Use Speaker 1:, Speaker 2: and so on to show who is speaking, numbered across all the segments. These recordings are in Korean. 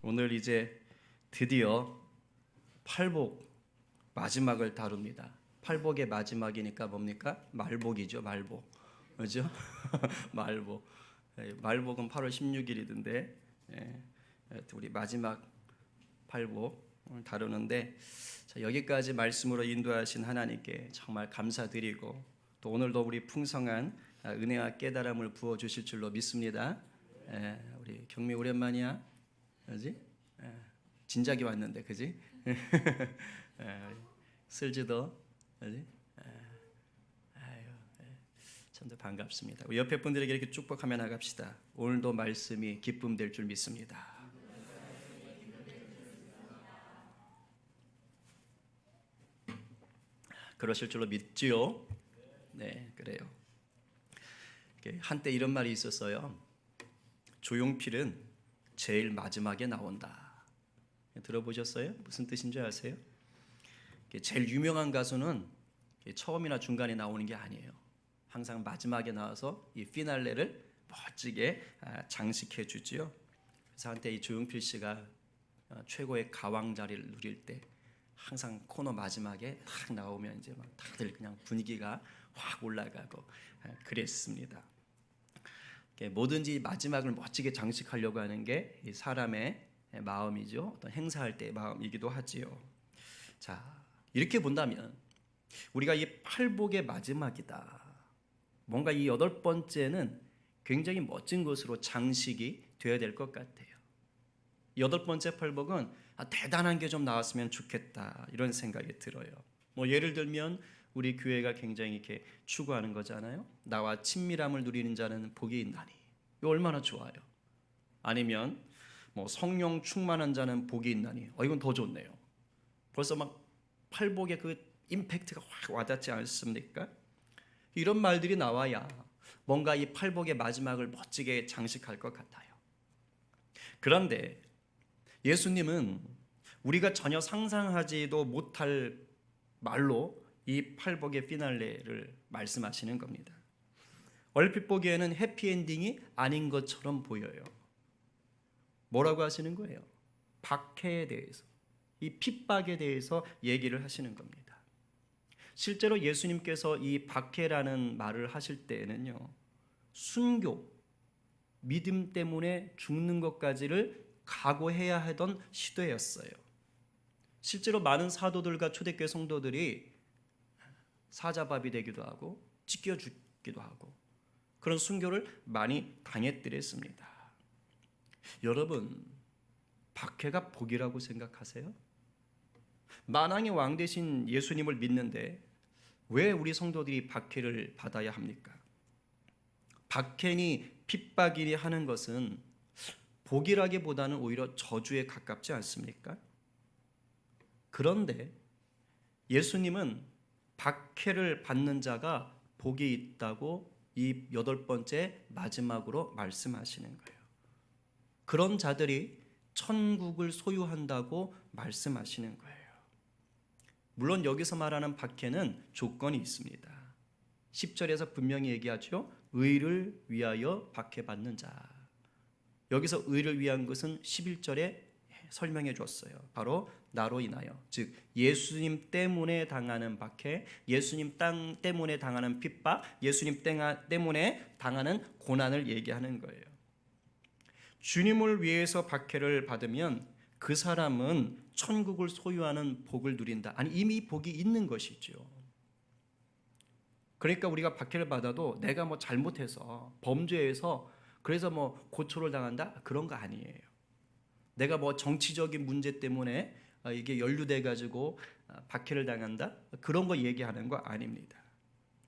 Speaker 1: 오늘 이제 드디어 팔복 마지막을 다룹니다. 팔복의 마지막이니까 뭡니까? 말복이죠, 말복. 그죠? 말복. 말복은 8월 16일이던데 우리 마지막 팔복을 다루는데, 자, 여기까지 말씀으로 인도하신 하나님께 정말 감사드리고, 또 오늘도 우리 풍성한 은혜와 깨달음을 부어주실 줄로 믿습니다. 우리 경미 오랜만이야, 그지? 진작에 왔는데, 그지? 슬지도, 그지? 참도 반갑습니다. 우리 옆에 분들에게 이렇게 축복하며 나갑시다. 오늘도 말씀이 기쁨 될 줄 믿습니다. 그러실 줄로 믿지요. 네, 그래요. 한때 이런 말이 있었어요. 조용필은 제일 마지막에 나온다. 들어보셨어요? 무슨 뜻인지 아세요? 제일 유명한 가수는 처음이나 중간에 나오는 게 아니에요. 항상 마지막에 나와서 이 피날레를 멋지게 장식해 주지요. 그래서 한때 이 조용필 씨가 최고의 가왕 자리를 누릴 때 항상 코너 마지막에 딱 나오면 이제 막 다들 그냥 분위기가 확 올라가고 그랬습니다. 뭐든지 마지막을 멋지게 장식하려고 하는 게 이 사람의 마음이죠. 어떤 행사할 때의 마음이기도 하지요. 자, 이렇게 본다면 우리가 이 팔복의 마지막이다. 뭔가 이 8번째는 굉장히 멋진 것으로 장식이 되어야 될 것 같아요. 8번째 팔복은 대단한 게 좀 나왔으면 좋겠다, 이런 생각이 들어요. 뭐 예를 들면 우리 교회가 굉장히 이렇게 추구하는 거잖아요. 나와 친밀함을 누리는 자는 복이 있나니. 이거 얼마나 좋아요. 아니면 뭐 성령 충만한 자는 복이 있나니. 이건 더 좋네요. 벌써 막 팔복의 그 임팩트가 확 와닿지 않습니까? 이런 말들이 나와야 뭔가 이 팔복의 마지막을 멋지게 장식할 것 같아요. 그런데 예수님은 우리가 전혀 상상하지도 못할 말로 이 팔복의 피날레를 말씀하시는 겁니다. 얼핏 보기에는 해피엔딩이 아닌 것처럼 보여요. 뭐라고 하시는 거예요? 박해에 대해서, 이 핍박에 대해서 얘기를 하시는 겁니다. 실제로 예수님께서 이 박해라는 말을 하실 때에는요, 순교, 믿음 때문에 죽는 것까지를 각오해야 하던 시대였어요. 실제로 많은 사도들과 초대교회 성도들이 사자밥이 되기도 하고 찢겨 죽기도 하고 그런 순교를 많이 당했더랬습니다. 여러분, 박해가 복이라고 생각하세요? 만왕의 왕 되신 예수님을 믿는데 왜 우리 성도들이 박해를 받아야 합니까? 박해니 핍박이니 하는 것은 복이라기보다는 오히려 저주에 가깝지 않습니까? 그런데 예수님은 박해를 받는 자가 복이 있다고 이 8번째 마지막으로 말씀하시는 거예요. 그런 자들이 천국을 소유한다고 말씀하시는 거예요. 물론 여기서 말하는 박해는 조건이 있습니다. 10절에서 분명히 얘기하죠. 의를 위하여 박해받는 자. 여기서 의를 위한 것은 11절에 설명해 줬어요. 바로 나로 인하여, 즉 예수님 때문에 당하는 박해, 예수님 땅 때문에 당하는 핍박, 예수님 때문에 당하는 고난을 얘기하는 거예요. 주님을 위해서 박해를 받으면 그 사람은 천국을 소유하는 복을 누린다. 아니, 이미 복이 있는 것이죠. 그러니까 우리가 박해를 받아도 내가 뭐 잘못해서 범죄해서 그래서 뭐 고초를 당한다? 그런 거 아니에요. 내가 뭐 정치적인 문제 때문에 이게 연루돼 가지고 박해를 당한다? 그런 거 얘기하는 거 아닙니다.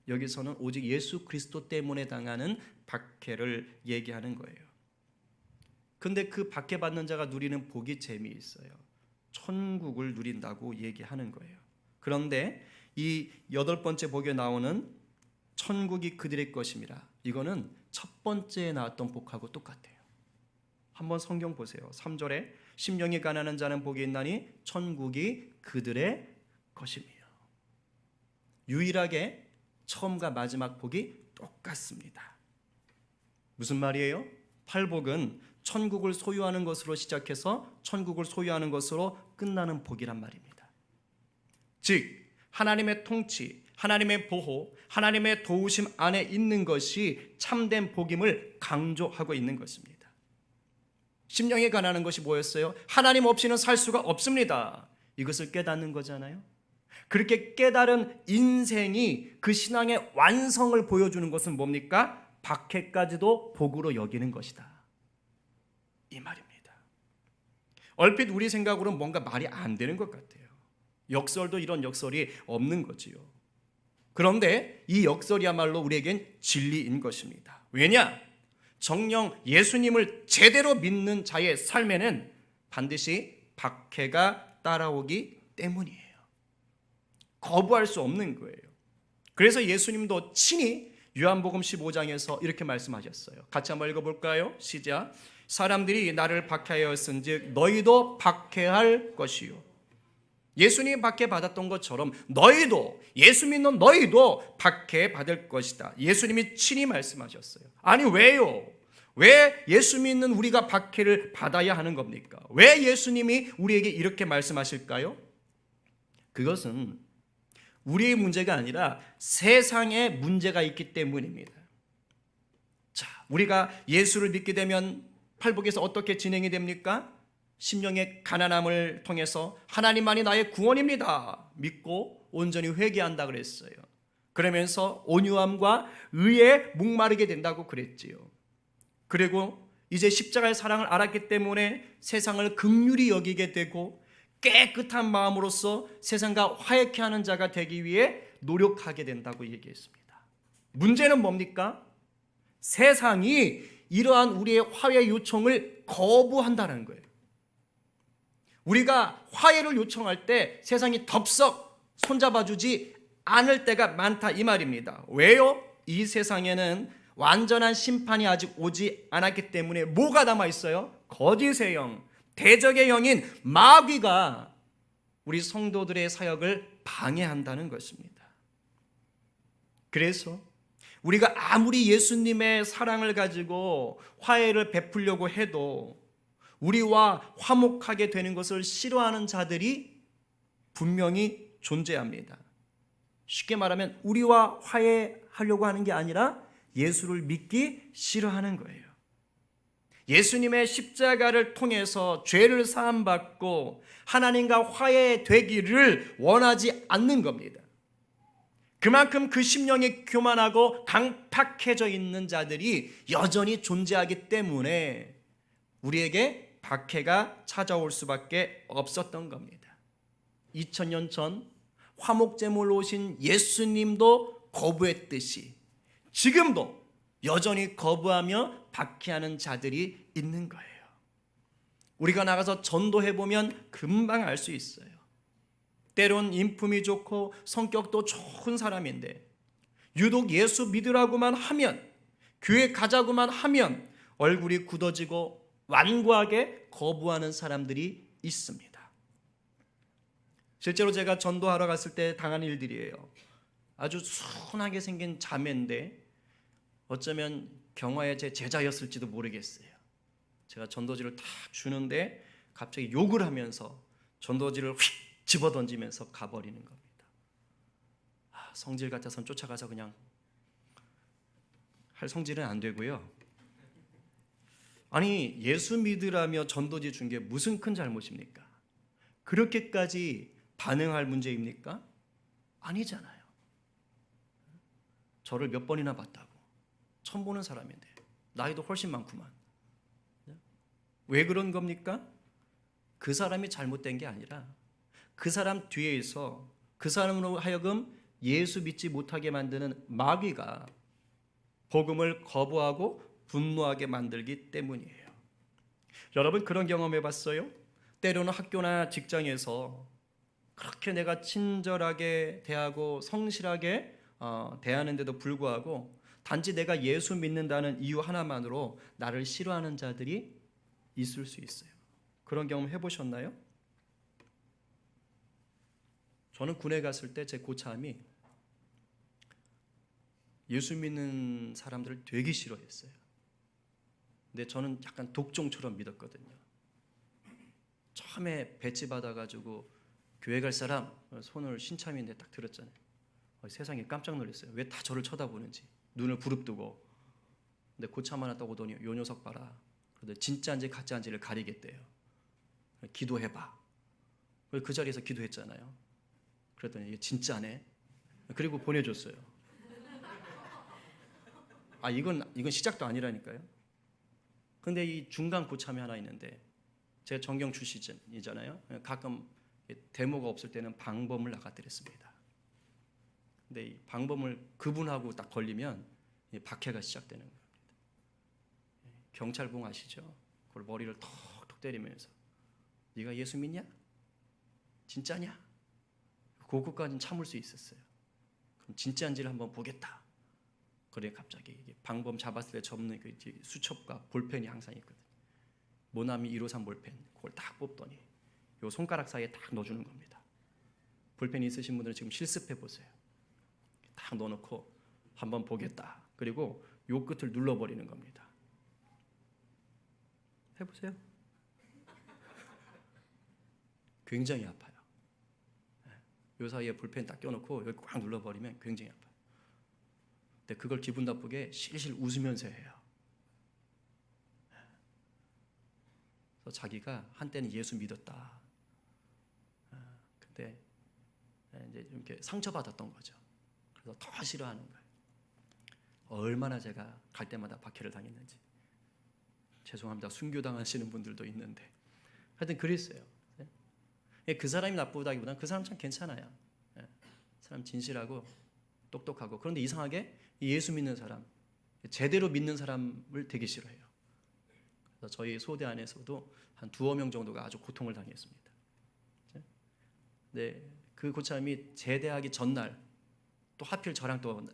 Speaker 1: 여기서는 오직 예수 그리스도 때문에 당하는 박해를 얘기하는 거예요. 근데 그 박해받는 자가 누리는 복이 재미있어요. 천국을 누린다고 얘기하는 거예요. 그런데 이 8번째 복에 나오는 천국이 그들의 것임이라, 이거는 첫 번째에 나왔던 복하고 똑같아요. 한번 성경 보세요. 3절에 심령이 가난한 자는 복이 있나니 천국이 그들의 것이며. 유일하게 처음과 마지막 복이 똑같습니다. 무슨 말이에요? 팔복은 천국을 소유하는 것으로 시작해서 천국을 소유하는 것으로 끝나는 복이란 말입니다. 즉 하나님의 통치, 하나님의 보호, 하나님의 도우심 안에 있는 것이 참된 복임을 강조하고 있는 것입니다. 심령에 관하는 것이 뭐였어요? 하나님 없이는 살 수가 없습니다. 이것을 깨닫는 거잖아요. 그렇게 깨달은 인생이 그 신앙의 완성을 보여주는 것은 뭡니까? 박해까지도 복으로 여기는 것이다, 이 말입니다. 얼핏 우리 생각으로는 뭔가 말이 안 되는 것 같아요. 역설도 이런 역설이 없는 거지요. 그런데 이 역설이야말로 우리에겐 진리인 것입니다. 왜냐? 정녕 예수님을 제대로 믿는 자의 삶에는 반드시 박해가 따라오기 때문이에요. 거부할 수 없는 거예요. 그래서 예수님도 친히 요한복음 15장에서 이렇게 말씀하셨어요. 같이 한번 읽어볼까요? 시작. 사람들이 나를 박해하였은즉 너희도 박해할 것이요. 예수님이 박해받았던 것처럼 너희도, 예수 믿는 너희도 박해받을 것이다. 예수님이 친히 말씀하셨어요. 아니 왜요? 왜 예수 믿는 우리가 박해를 받아야 하는 겁니까? 왜 예수님이 우리에게 이렇게 말씀하실까요? 그것은 우리의 문제가 아니라 세상에 문제가 있기 때문입니다. 자, 우리가 예수를 믿게 되면 팔복에서 어떻게 진행이 됩니까? 심령의 가난함을 통해서 하나님만이 나의 구원입니다 믿고 온전히 회개한다 그랬어요. 그러면서 온유함과 의에 목마르게 된다고 그랬지요. 그리고 이제 십자가의 사랑을 알았기 때문에 세상을 긍휼히 여기게 되고 깨끗한 마음으로서 세상과 화해케 하는 자가 되기 위해 노력하게 된다고 얘기했습니다. 문제는 뭡니까? 세상이 이러한 우리의 화해 요청을 거부한다는 거예요. 우리가 화해를 요청할 때 세상이 덥석 손잡아주지 않을 때가 많다, 이 말입니다. 왜요? 이 세상에는 완전한 심판이 아직 오지 않았기 때문에 뭐가 남아있어요? 거짓의 영, 대적의 영인 마귀가 우리 성도들의 사역을 방해한다는 것입니다. 그래서 우리가 아무리 예수님의 사랑을 가지고 화해를 베풀려고 해도 우리와 화목하게 되는 것을 싫어하는 자들이 분명히 존재합니다. 쉽게 말하면 우리와 화해하려고 하는 게 아니라 예수를 믿기 싫어하는 거예요. 예수님의 십자가를 통해서 죄를 사함받고 하나님과 화해되기를 원하지 않는 겁니다. 그만큼 그 심령이 교만하고 강팍해져 있는 자들이 여전히 존재하기 때문에 우리에게 박해가 찾아올 수밖에 없었던 겁니다. 2000년 전 화목제물로 오신 예수님도 거부했듯이 지금도 여전히 거부하며 박해하는 자들이 있는 거예요. 우리가 나가서 전도해보면 금방 알 수 있어요. 때론 인품이 좋고 성격도 좋은 사람인데 유독 예수 믿으라고만 하면, 교회 가자고만 하면 얼굴이 굳어지고 완고하게 거부하는 사람들이 있습니다. 실제로 제가 전도하러 갔을 때 당한 일들이에요. 아주 순하게 생긴 자매인데 어쩌면 경화의 제 제자였을지도 모르겠어요. 제가 전도지를 탁 주는데 갑자기 욕을 하면서 전도지를 휙 집어던지면서 가버리는 겁니다. 성질 같아서는 쫓아가서 그냥 할 성질은 안 되고요. 아니 예수 믿으라며 전도지 준 게 무슨 큰 잘못입니까? 그렇게까지 반응할 문제입니까? 아니잖아요. 저를 몇 번이나 봤다고. 처음 보는 사람인데 나이도 훨씬 많구만. 왜 그런 겁니까? 그 사람이 잘못된 게 아니라 그 사람 뒤에서 그 사람으로 하여금 예수 믿지 못하게 만드는 마귀가 복음을 거부하고 분노하게 만들기 때문이에요. 여러분 그런 경험해 봤어요? 때로는 학교나 직장에서 그렇게 내가 친절하게 대하고 성실하게 대하는데도 불구하고 단지 내가 예수 믿는다는 이유 하나만으로 나를 싫어하는 자들이 있을 수 있어요. 그런 경험 해보셨나요? 저는 군에 갔을 때 제 고참이 예수 믿는 사람들을 되게 싫어했어요. 근데 저는 약간 독종처럼 믿었거든요. 처음에 배치 받아가지고 교회 갈 사람 손을 신참인데 딱 들었잖아요. 세상에 깜짝 놀랐어요. 왜 다 저를 쳐다보는지 눈을 부릅뜨고. 근데 고참 하나 딱 오더니 요 녀석 봐라. 그런데 진짜인지 가짜인지를 가리겠대요. 기도해봐. 그 자리에서 기도했잖아요. 그랬더니 이게 진짜네. 그리고 보내줬어요. 이건 시작도 아니라니까요. 근데 이 중간 고참이 하나 있는데 제가 정경 출신이잖아요. 가끔 데모가 없을 때는 방범을 나가드렸습니다. 근데 이 방범을 그분하고 딱 걸리면 박해가 시작되는 겁니다. 경찰봉 아시죠? 그걸 머리를 톡톡 때리면서 네가 예수 믿냐? 진짜냐? 그것까지는 참을 수 있었어요. 그럼 진짜인지를 한번 보겠다. 그래 갑자기 방범 잡았을 때 접는 그 수첩과 볼펜이 항상 있거든요. 모나미 153 볼펜 그걸 딱 뽑더니 요 손가락 사이에 딱 넣어주는 겁니다. 볼펜 있으신 분들은 지금 실습해 보세요. 딱 넣어놓고 한번 보겠다. 그리고 요 끝을 눌러버리는 겁니다. 해보세요. 굉장히 아파요. 요 사이에 볼펜 딱 껴놓고 여기 꽉 눌러버리면 굉장히 아파요. 근데 그걸 기분 나쁘게 실실 웃으면서 해요. 그래서 자기가 한때는 예수 믿었다. 근데 이제 이렇게 상처받았던 거죠. 그래서 더 싫어하는 거예요. 얼마나 제가 갈 때마다 박해를 당했는지. 죄송합니다. 순교당하시는 분들도 있는데 하여튼 그랬어요. 그 사람이 나쁘다기보다는 그 사람 참 괜찮아요. 사람 진실하고 똑똑하고. 그런데 이상하게 예수 믿는 사람, 제대로 믿는 사람을 되게 싫어해요. 그래서 저희 소대 안에서도 한 2명 정도가 아주 고통을 당했습니다. 네, 그 고참이 제대하기 전날 또 하필 저랑 또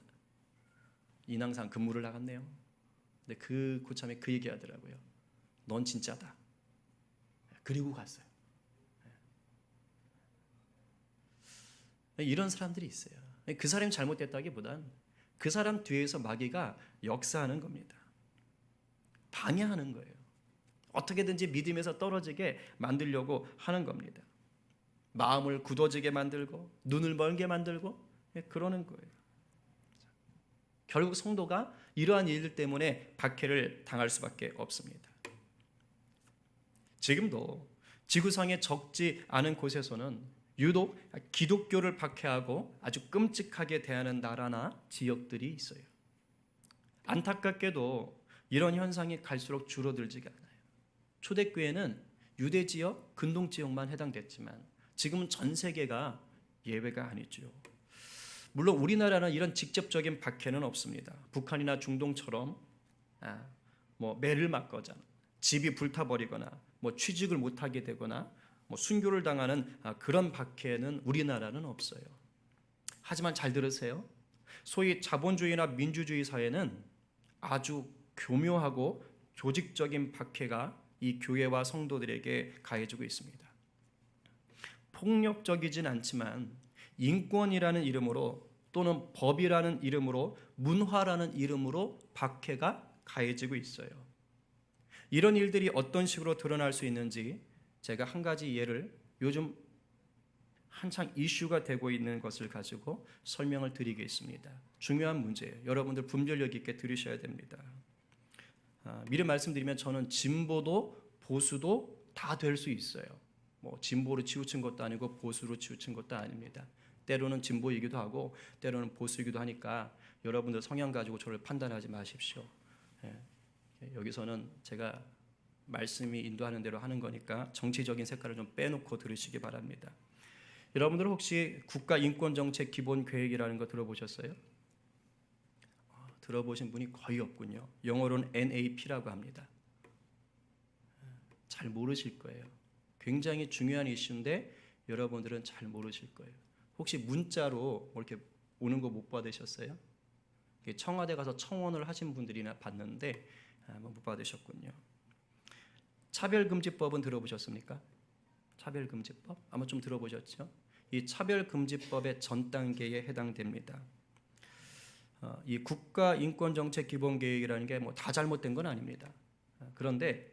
Speaker 1: 인왕산 근무를 나갔네요. 근데 그 고참이 그 얘기하더라고요. 넌 진짜다. 그리고 갔어요. 이런 사람들이 있어요. 그 사람이 잘못됐다기보단 그 사람 뒤에서 마귀가 역사하는 겁니다. 방해하는 거예요. 어떻게든지 믿음에서 떨어지게 만들려고 하는 겁니다. 마음을 굳어지게 만들고 눈을 멀게 만들고 그러는 거예요. 결국 성도가 이러한 일들 때문에 박해를 당할 수밖에 없습니다. 지금도 지구상에 적지 않은 곳에서는 유독 기독교를 박해하고 아주 끔찍하게 대하는 나라나 지역들이 있어요. 안타깝게도 이런 현상이 갈수록 줄어들지가 않아요. 초대교회는 유대 지역, 근동 지역만 해당됐지만 지금은 전 세계가 예외가 아니죠. 물론 우리나라는 이런 직접적인 박해는 없습니다. 북한이나 중동처럼 매를 맞거나 집이 불타버리거나 취직을 못하게 되거나 순교를 당하는 그런 박해는 우리나라는 없어요. 하지만 잘 들으세요. 소위 자본주의나 민주주의 사회는 아주 교묘하고 조직적인 박해가 이 교회와 성도들에게 가해지고 있습니다. 폭력적이진 않지만 인권이라는 이름으로 또는 법이라는 이름으로 문화라는 이름으로 박해가 가해지고 있어요. 이런 일들이 어떤 식으로 드러날 수 있는지 제가 한 가지 예를 요즘 한창 이슈가 되고 있는 것을 가지고 설명을 드리겠습니다. 중요한 문제예요. 여러분들 분별력 있게 들으셔야 됩니다. 미리 말씀드리면 저는 진보도 보수도 다 될 수 있어요. 진보로 치우친 것도 아니고 보수로 치우친 것도 아닙니다. 때로는 진보이기도 하고 때로는 보수이기도 하니까 여러분들 성향 가지고 저를 판단하지 마십시오. 여기서는 제가 말씀이 인도하는 대로 하는 거니까 정치적인 색깔을 좀 빼놓고 들으시기 바랍니다. 여러분들 혹시 국가인권정책 기본계획이라는 거 들어보셨어요? 들어보신 분이 거의 없군요. 영어로는 NAP라고 합니다. 잘 모르실 거예요. 굉장히 중요한 이슈인데 여러분들은 잘 모르실 거예요. 혹시 문자로 이렇게 오는 거 못 받으셨어요? 청와대 가서 청원을 하신 분들이나 봤는데 못 받으셨군요. 차별금지법은 들어보셨습니까? 차별금지법? 아마 좀 들어보셨죠? 이 차별금지법의 전 단계에 해당됩니다. 이 국가인권정책 기본계획이라는 게 다 잘못된 건 아닙니다. 그런데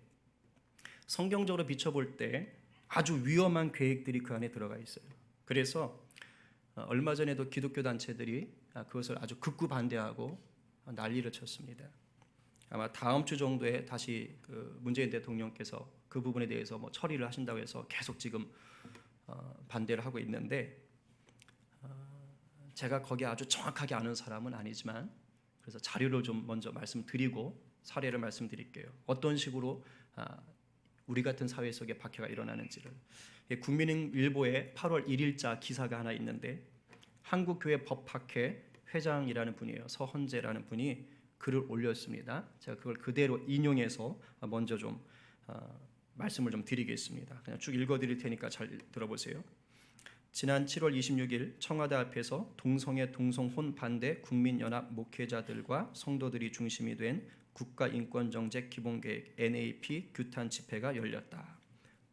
Speaker 1: 성경적으로 비춰볼 때 아주 위험한 계획들이 그 안에 들어가 있어요. 그래서 얼마 전에도 기독교 단체들이 그것을 아주 극구 반대하고 난리를 쳤습니다. 아마 다음 주 정도에 다시 문재인 대통령께서 그 부분에 대해서 뭐 처리를 하신다고 해서 계속 지금 반대를 하고 있는데, 제가 거기 아주 정확하게 아는 사람은 아니지만 그래서 자료를 좀 먼저 말씀드리고 사례를 말씀드릴게요. 어떤 식으로 우리 같은 사회 속에 박해가 일어나는지를. 국민일보에 8월 1일자 기사가 하나 있는데, 한국교회 법학회 회장이라는 분이에요. 서헌재라는 분이 글을 올렸습니다. 제가 그걸 그대로 인용해서 먼저 좀 말씀을 좀 드리겠습니다. 그냥 쭉 읽어드릴 테니까 잘 들어보세요. 지난 7월 26일 청와대 앞에서 동성애 동성혼 반대 국민연합 목회자들과 성도들이 중심이 된 국가인권정책 기본계획 NAP 규탄 집회가 열렸다.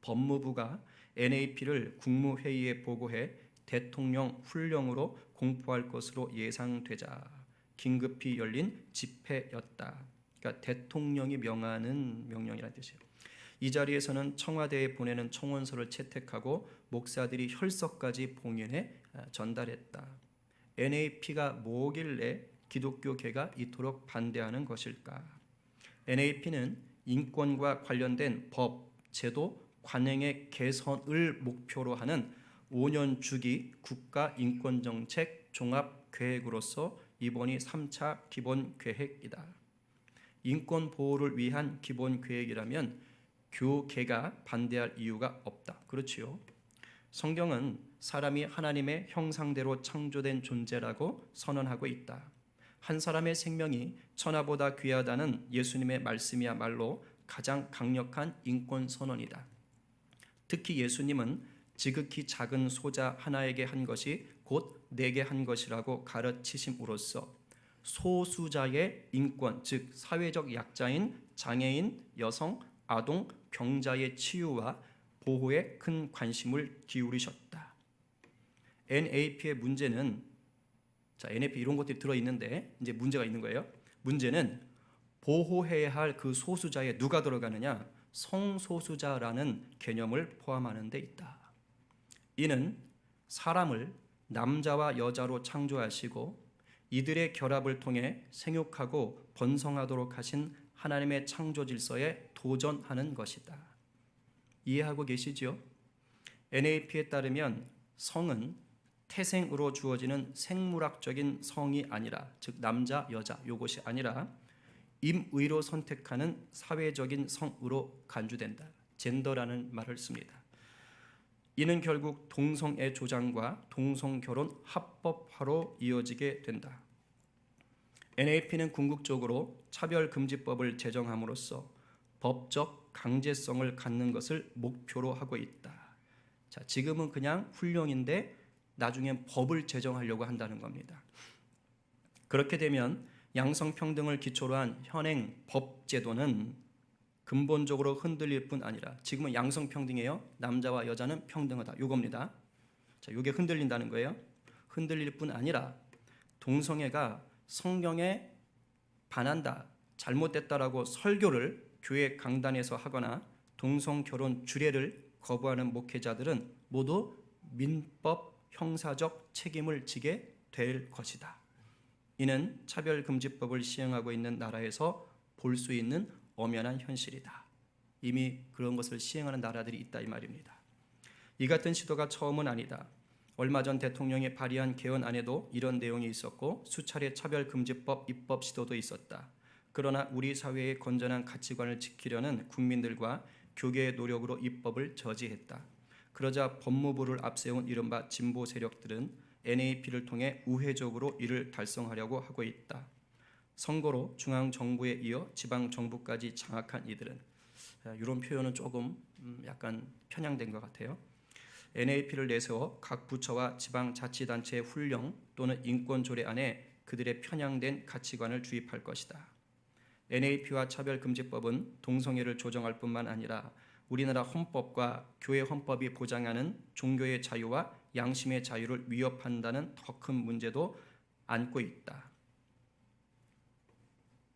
Speaker 1: 법무부가 NAP를 국무회의에 보고해 대통령 훈령으로 공포할 것으로 예상되자 긴급히 열린 집회였다. 그러니까 대통령이 명하는 명령이라는 뜻이에요. 이 자리에서는 청와대에 보내는 청원서를 채택하고 목사들이 혈서까지 봉인해 전달했다. NAP가 뭐길래 기독교계가 이토록 반대하는 것일까? NAP는 인권과 관련된 법, 제도, 관행의 개선을 목표로 하는 5년 주기 국가인권정책 종합계획으로서 이번이 3차 기본계획이다. 인권 보호를 위한 기본계획이라면 교계가 반대할 이유가 없다. 그렇지요. 성경은 사람이 하나님의 형상대로 창조된 존재라고 선언하고 있다. 한 사람의 생명이 천하보다 귀하다는 예수님의 말씀이야말로 가장 강력한 인권 선언이다. 특히 예수님은 지극히 작은 소자 하나에게 한 것이 곧 내게 한 것이라고 가르치심으로써 소수자의 인권, 즉 사회적 약자인 장애인, 여성, 아동, 병자의 치유와 보호에 큰 관심을 기울이셨다. NAP의 문제는, NAP 이런 것들이 들어있는데 이제 문제가 있는 거예요. 문제는 보호해야 할 그 소수자에 누가 들어가느냐? 성소수자라는 개념을 포함하는 데 있다. 이는 사람을 남자와 여자로 창조하시고 이들의 결합을 통해 생육하고 번성하도록 하신 하나님의 창조 질서에 도전하는 것이다. 이해하고 계시죠? NAP에 따르면 성은 태생으로 주어지는 생물학적인 성이 아니라, 즉 남자, 여자 요것이 아니라 임의로 선택하는 사회적인 성으로 간주된다. 젠더라는 말을 씁니다. 이는 결국 동성애 조장과 동성결혼 합법화로 이어지게 된다. NAP는 궁극적으로 차별금지법을 제정함으로써 법적 강제성을 갖는 것을 목표로 하고 있다. 자, 지금은 그냥 훈령인데 나중엔 법을 제정하려고 한다는 겁니다. 그렇게 되면 양성평등을 기초로 한 현행 법제도는 근본적으로 흔들릴 뿐 아니라, 지금은 양성평등이에요. 남자와 여자는 평등하다. 요겁니다. 자, 요게 흔들린다는 거예요. 흔들릴 뿐 아니라 동성애가 성경에 반한다, 잘못됐다라고 설교를 교회 강단에서 하거나 동성결혼 주례를 거부하는 목회자들은 모두 민법 형사적 책임을 지게 될 것이다. 이는 차별금지법을 시행하고 있는 나라에서 볼 수 있는 엄연한 현실이다. 이미 그런 것을 시행하는 나라들이 있다 이 말입니다. 이 같은 시도가 처음은 아니다. 얼마 전 대통령이 발의한 개헌안에도 이런 내용이 있었고 수차례 차별금지법 입법 시도도 있었다. 그러나 우리 사회의 건전한 가치관을 지키려는 국민들과 교계의 노력으로 입법을 저지했다. 그러자 법무부를 앞세운 이른바 진보 세력들은 NAP를 통해 우회적으로 이를 달성하려고 하고 있다. 선거로 중앙정부에 이어 지방정부까지 장악한 이들은, 이런 표현은 조금 약간 편향된 것 같아요. NAP를 내세워 각 부처와 지방자치단체의 훈령 또는 인권조례 안에 그들의 편향된 가치관을 주입할 것이다. NAP와 차별금지법은 동성애를 조정할 뿐만 아니라 우리나라 헌법과 교회 헌법이 보장하는 종교의 자유와 양심의 자유를 위협한다는 더 큰 문제도 안고 있다.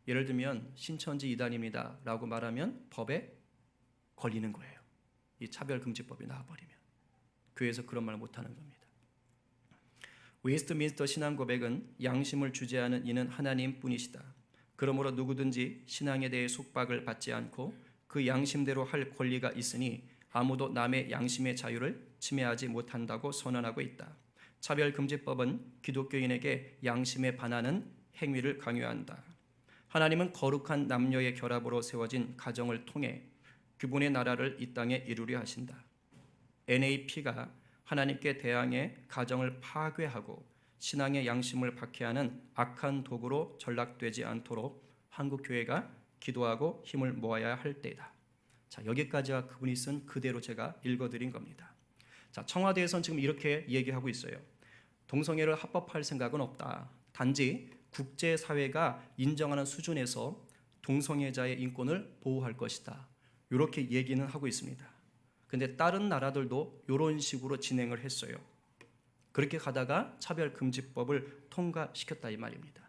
Speaker 1: 예를 들면 신천지 이단입니다라고 말하면 법에 걸리는 거예요. 이 차별금지법이 나와버리면 교회에서 그런 말 못하는 겁니다. 웨스트민스터 신앙고백은 양심을 주재하는 이는 하나님뿐이시다. 그러므로 누구든지 신앙에 대해 속박을 받지 않고 그 양심대로 할 권리가 있으니 아무도 남의 양심의 자유를 침해하지 못한다고 선언하고 있다. 차별금지법은 기독교인에게 양심에 반하는 행위를 강요한다. 하나님은 거룩한 남녀의 결합으로 세워진 가정을 통해 그분의 나라를 이 땅에 이루려 하신다. NAP가 하나님께 대항해 가정을 파괴하고 신앙의 양심을 박해하는 악한 도구로 전락되지 않도록 한국 교회가 기도하고 힘을 모아야 할 때이다. 자, 여기까지가 그분이 쓴 그대로 제가 읽어드린 겁니다. 자, 청와대에서는 지금 이렇게 얘기하고 있어요. 동성애를 합법화할 생각은 없다. 단지 국제사회가 인정하는 수준에서 동성애자의 인권을 보호할 것이다. 이렇게 얘기는 하고 있습니다. 근데 다른 나라들도 이런 식으로 진행을 했어요. 그렇게 가다가 차별금지법을 통과시켰다 이 말입니다.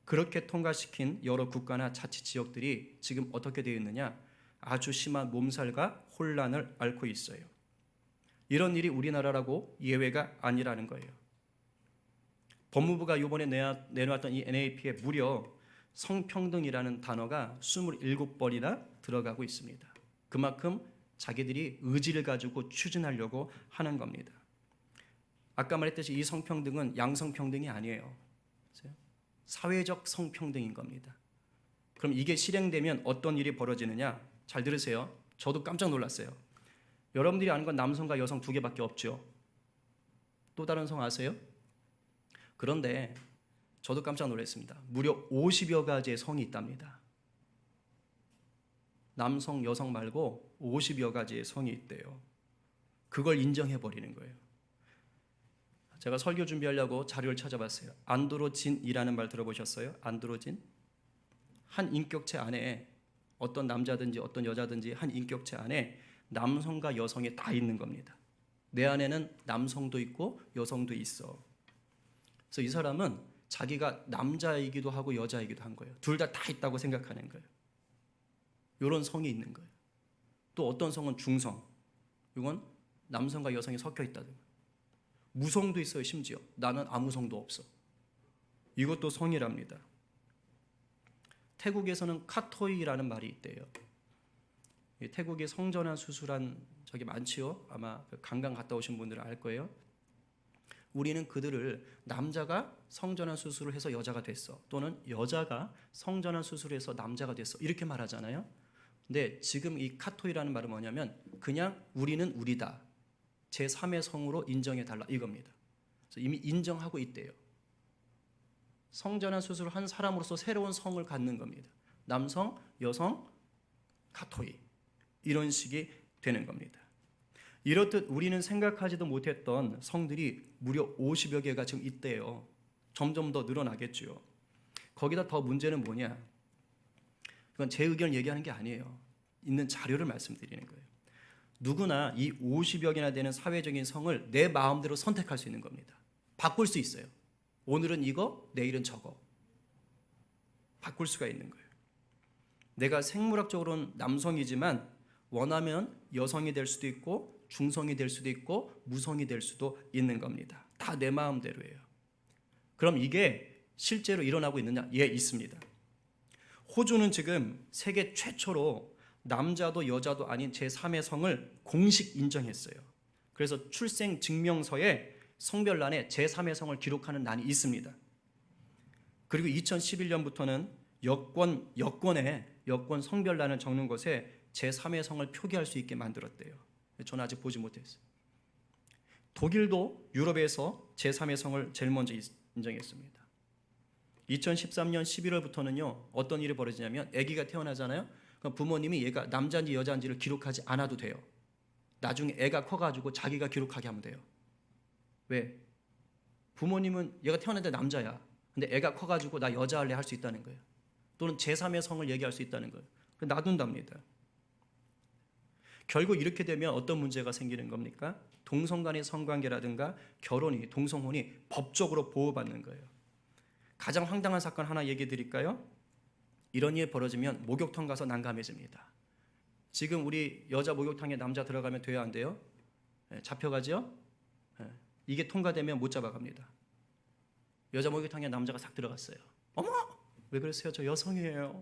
Speaker 1: 그렇게 통과시킨 여러 국가나 자치지역들이 지금 어떻게 되어 있느냐? 아주 심한 몸살과 혼란을 앓고 있어요. 이런 일이 우리나라라고 예외가 아니라는 거예요. 법무부가 이번에 내놓았던 이 NAP에 무려 성평등이라는 단어가 27번이나 들어가고 있습니다. 그만큼 자기들이 의지를 가지고 추진하려고 하는 겁니다. 아까 말했듯이 이 성평등은 양성평등이 아니에요. 사회적 성평등인 겁니다. 그럼 이게 실행되면 어떤 일이 벌어지느냐? 잘 들으세요. 저도 깜짝 놀랐어요. 여러분들이 아는 건 남성과 여성 두 개밖에 없죠. 또 다른 성 아세요? 그런데 저도 깜짝 놀랐습니다. 무려 50여 가지의 성이 있답니다. 남성, 여성 말고 50여 가지의 성이 있대요. 그걸 인정해버리는 거예요. 제가 설교 준비하려고 자료를 찾아봤어요. 안드로진이라는 말 들어보셨어요? 안드로진? 한 인격체 안에 어떤 남자든지 어떤 여자든지 한 인격체 안에 남성과 여성이 다 있는 겁니다. 내 안에는 남성도 있고 여성도 있어. 그래서 이 사람은 자기가 남자이기도 하고 여자이기도 한 거예요. 둘 다 있다고 생각하는 거예요. 이런 성이 있는 거예요. 또 어떤 성은 중성. 이건 남성과 여성이 섞여 있다는 거예요. 무성도 있어요. 심지어 나는 아무 성도 없어. 이것도 성이랍니다. 태국에서는 카토이라는 말이 있대요. 태국에 성전환 수술한 적이 많지요. 아마 관광 갔다 오신 분들은 알 거예요. 우리는 그들을 남자가 성전환 수술을 해서 여자가 됐어, 또는 여자가 성전환 수술을 해서 남자가 됐어, 이렇게 말하잖아요. 근데 지금 이 카토이라는 말은 뭐냐면 그냥 우리는 우리다, 제3의 성으로 인정해달라 이겁니다. 그래서 이미 인정하고 있대요. 성전환 수술을 한 사람으로서 새로운 성을 갖는 겁니다. 남성, 여성, 카토이 이런 식이 되는 겁니다. 이렇듯 우리는 생각하지도 못했던 성들이 무려 50여 개가 지금 있대요. 점점 더 늘어나겠죠. 거기다 더 문제는 뭐냐? 이건 제 의견을 얘기하는 게 아니에요. 있는 자료를 말씀드리는 거예요. 누구나 이 50여 개나 되는 사회적인 성을 내 마음대로 선택할 수 있는 겁니다. 바꿀 수 있어요. 오늘은 이거, 내일은 저거. 바꿀 수가 있는 거예요. 내가 생물학적으로는 남성이지만 원하면 여성이 될 수도 있고 중성이 될 수도 있고 무성이 될 수도 있는 겁니다. 다 내 마음대로예요. 그럼 이게 실제로 일어나고 있느냐? 예, 있습니다. 호주는 지금 세계 최초로 남자도 여자도 아닌 제3의 성을 공식 인정했어요. 그래서 출생 증명서에 성별란에 제3의 성을 기록하는 난이 있습니다. 그리고 2011년부터는 여권 성별란을 적는 것에 제3의 성을 표기할 수 있게 만들었대요. 저는 아직 보지 못했어요. 독일도 유럽에서 제3의 성을 제일 먼저 인정했습니다. 2013년 11월부터는요. 어떤 일이 벌어지냐면 아기가 태어나잖아요. 그럼 부모님이 얘가 남자인지 여자인지를 기록하지 않아도 돼요. 나중에 애가 커가지고 자기가 기록하게 하면 돼요. 왜? 부모님은 얘가 태어났는데 남자야. 근데 애가 커가지고 나 여자 할래 할 수 있다는 거예요. 또는 제3의 성을 얘기할 수 있다는 거예요. 놔둔답니다. 결국 이렇게 되면 어떤 문제가 생기는 겁니까? 동성 간의 성관계라든가 결혼이, 동성혼이 법적으로 보호받는 거예요. 가장 황당한 사건 하나 얘기해 드릴까요? 이런 일이 벌어지면 목욕탕 가서 난감해집니다. 지금 우리 여자 목욕탕에 남자 들어가면 돼요, 안 돼요? 잡혀가죠? 이게 통과되면 못 잡아갑니다. 여자 목욕탕에 남자가 싹 들어갔어요. 어머! 왜 그랬어요? 저 여성이에요.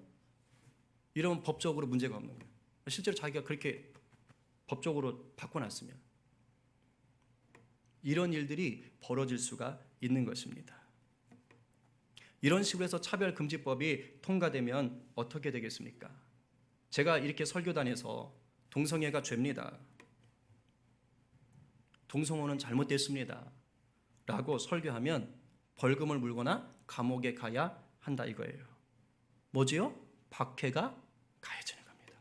Speaker 1: 이러면 법적으로 문제가 없는 거예요. 실제로 자기가 그렇게 법적으로 바꿔놨으면 이런 일들이 벌어질 수가 있는 것입니다. 이런 식으로 해서 차별금지법이 통과되면 어떻게 되겠습니까? 제가 이렇게 설교단에서 동성애가 죄입니다, 동성혼은 잘못됐습니다 라고 설교하면 벌금을 물거나 감옥에 가야 한다 이거예요. 뭐지요? 박해가 가해지는 겁니다.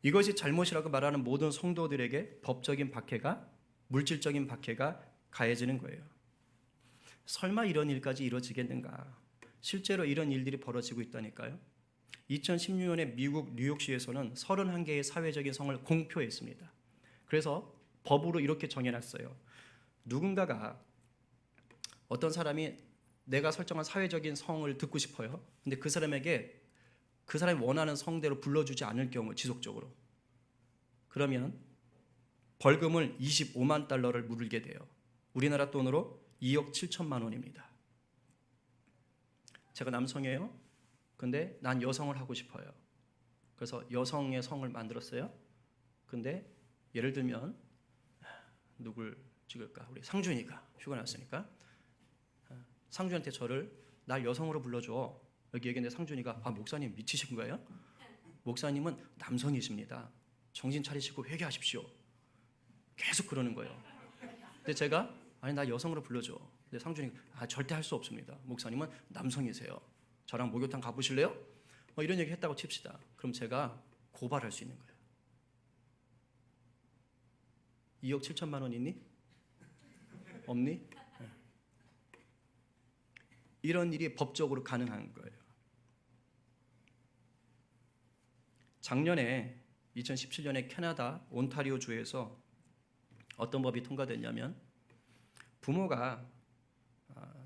Speaker 1: 이것이 잘못이라고 말하는 모든 성도들에게 법적인 박해가, 물질적인 박해가 가해지는 거예요. 설마 이런 일까지 이루어지겠는가? 실제로 이런 일들이 벌어지고 있다니까요. 2016년에 미국 뉴욕시에서는 31개의 사회적인 성을 공표했습니다. 그래서 법으로 이렇게 정해놨어요. 누군가가, 어떤 사람이 내가 설정한 사회적인 성을 듣고 싶어요. 근데 그 사람에게 그 사람이 원하는 성대로 불러주지 않을 경우 지속적으로, 그러면 벌금을 25만 달러를 물게 돼요. 우리나라 돈으로 2억 7천만 원입니다. 제가 남성이에요. 근데 난 여성을 하고 싶어요. 그래서 여성의 성을 만들었어요. 근데 예를 들면 누굴 찍을까? 우리 상준이가 휴가 났으니까 상준한테 저를 날 여성으로 불러줘. 여기 얘기했는데 상준이가 목사님 미치신 거예요? 목사님은 남성이십니다. 정신 차리시고 회개하십시오. 계속 그러는 거예요. 근데 제가 아니 나 여성으로 불러줘. 근데 상준이가 절대 할 수 없습니다. 목사님은 남성이세요. 저랑 목욕탕 가보실래요? 이런 얘기 했다고 칩시다. 그럼 제가 고발할 수 있는 거예요. 2억 7천만 원 있니? 없니? 네. 이런 일이 법적으로 가능한 거예요. 작년에 2017년에 캐나다 온타리오 주에서 어떤 법이 통과됐냐면 부모가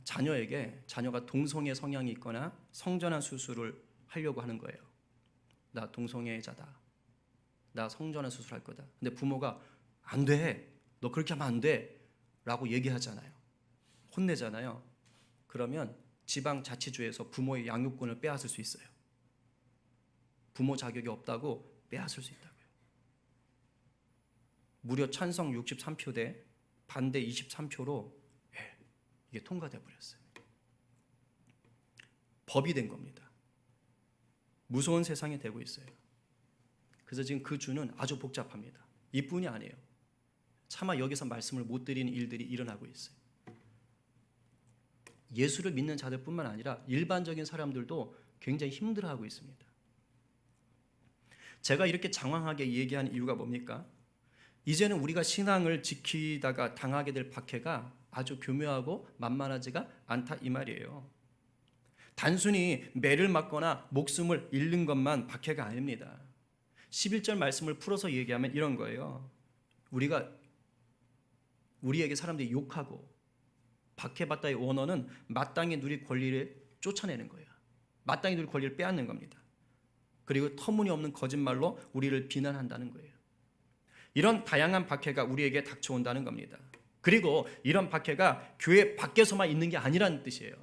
Speaker 1: 자녀에게 자녀가 동성애 성향이 있거나 성전환 수술을 하려고 하는 거예요. 나 동성애자다. 나 성전환 수술할 거다. 근데 부모가 안 돼. 너 그렇게 하면 안 돼. 라고 얘기하잖아요. 혼내잖아요. 그러면 지방자치주에서 부모의 양육권을 빼앗을 수 있어요. 부모 자격이 없다고 빼앗을 수 있다고요. 무려 찬성 63표 대 반대 23표로 이게 통과돼 버렸어요. 법이 된 겁니다. 무서운 세상이 되고 있어요. 그래서 지금 그 주는 아주 복잡합니다. 이뿐이 아니에요. 차마 여기서 말씀을 못 드리는 일들이 일어나고 있어요. 예수를 믿는 자들뿐만 아니라 일반적인 사람들도 굉장히 힘들어하고 있습니다. 제가 이렇게 장황하게 얘기한 이유가 뭡니까? 이제는 우리가 신앙을 지키다가 당하게 될 박해가 아주 교묘하고 만만하지가 않다 이 말이에요. 단순히 매를 맞거나 목숨을 잃는 것만 박해가 아닙니다. 11절 말씀을 풀어서 얘기하면 이런 거예요. 우리에게 사람들이 욕하고 박해받다의 원어는 마땅히 누릴 권리를 쫓아내는 거예요. 마땅히 누릴 권리를 빼앗는 겁니다. 그리고 터무니없는 거짓말로 우리를 비난한다는 거예요. 이런 다양한 박해가 우리에게 닥쳐온다는 겁니다. 그리고 이런 박해가 교회 밖에서만 있는 게 아니라는 뜻이에요.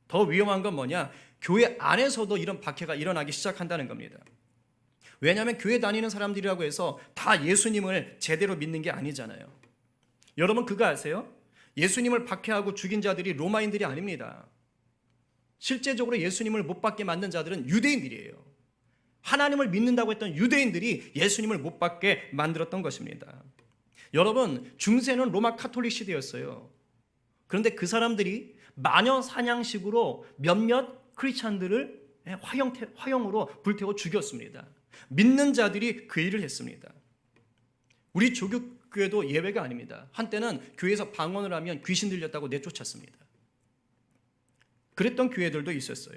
Speaker 1: 더 위험한 건 뭐냐? 교회 안에서도 이런 박해가 일어나기 시작한다는 겁니다. 왜냐하면 교회 다니는 사람들이라고 해서 다 예수님을 제대로 믿는 게 아니잖아요. 여러분 그거 아세요? 예수님을 박해하고 죽인 자들이 로마인들이 아닙니다. 실제적으로 예수님을 못 받게 만든 자들은 유대인들이에요. 하나님을 믿는다고 했던 유대인들이 예수님을 못 받게 만들었던 것입니다. 여러분 중세는 로마 카톨릭 시대였어요. 그런데 그 사람들이 마녀 사냥식으로 몇몇 크리스찬들을 화형으로 불태워 죽였습니다. 믿는 자들이 그 일을 했습니다. 우리 조국교회도 예외가 아닙니다. 한때는 교회에서 방언을 하면 귀신 들렸다고 내쫓았습니다. 그랬던 교회들도 있었어요.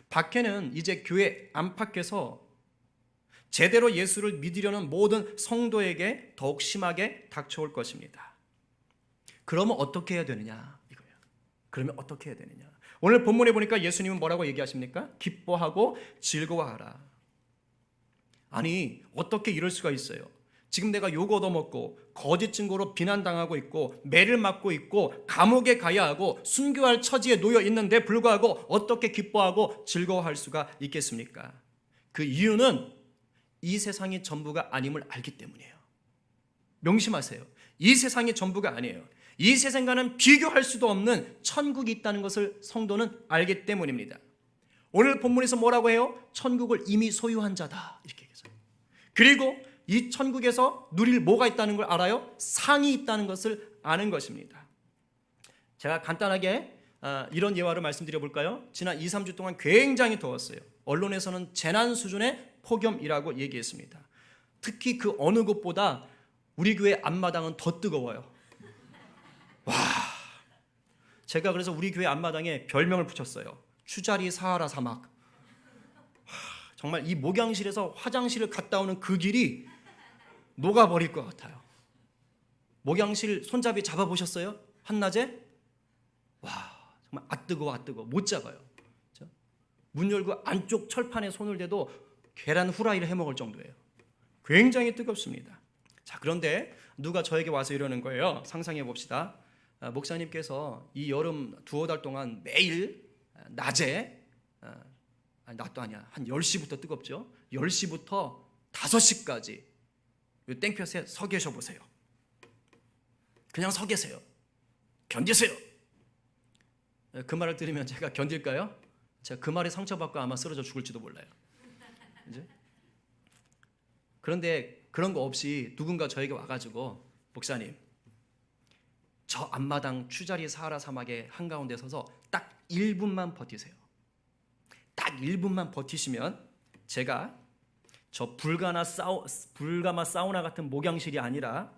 Speaker 1: 박해는 이제 교회 안팎에서 제대로 예수를 믿으려는 모든 성도에게 더욱 심하게 닥쳐올 것입니다. 그러면 어떻게 해야 되느냐 이거예요. 그러면 어떻게 해야 되느냐? 오늘 본문에 보니까 예수님은 뭐라고 얘기하십니까? 기뻐하고 즐거워하라. 아니, 어떻게 이럴 수가 있어요? 지금 내가 욕 얻어먹고 거짓 증거로 비난당하고 있고 매를 맞고 있고 감옥에 가야 하고 순교할 처지에 놓여 있는데 불구하고 어떻게 기뻐하고 즐거워할 수가 있겠습니까? 그 이유는 이 세상이 전부가 아님을 알기 때문이에요. 명심하세요. 이 세상이 전부가 아니에요. 이 세상과는 비교할 수도 없는 천국이 있다는 것을 성도는 알기 때문입니다. 오늘 본문에서 뭐라고 해요? 천국을 이미 소유한 자다 이렇게 얘기해요. 그리고 이 천국에서 누릴 뭐가 있다는 걸 알아요? 상이 있다는 것을 아는 것입니다. 제가 간단하게 이런 예화를 말씀드려 볼까요? 지난 2, 3주 동안 굉장히 더웠어요. 언론에서는 재난 수준의 폭염이라고 얘기했습니다. 특히 그 어느 곳보다 우리 교회 앞마당은 더 뜨거워요. 와, 제가 그래서 우리 교회 앞마당에 별명을 붙였어요. 추자리 사하라 사막. 정말 이 목양실에서 화장실을 갔다 오는 그 길이 녹아버릴 것 같아요. 목양실 손잡이 잡아보셨어요? 한낮에? 와, 정말 뜨거워 못 잡아요. 그렇죠? 문 열고 안쪽 철판에 손을 대도 계란 후라이를 해먹을 정도예요. 굉장히 뜨겁습니다. 자, 그런데 누가 저에게 와서 이러는 거예요. 상상해 봅시다. 목사님께서 이 여름 두어 달 동안 매일 낮에 낮도 아니야, 한 10시부터 뜨겁죠. 10시부터 5시까지 땡볕에 서 계셔 보세요. 그냥 서 계세요. 견디세요. 그 말을 들으면 제가 견딜까요? 제가 그 말에 상처받고 아마 쓰러져 죽을지도 몰라요. 이제? 그런데 그런 거 없이 누군가 저에게 와가지고 목사님, 저 앞마당 추자리 사하라 사막의 한가운데 서서 딱 1분만 버티세요. 딱 1분만 버티시면 제가 저 불가마 사우나 같은 목양실이 아니라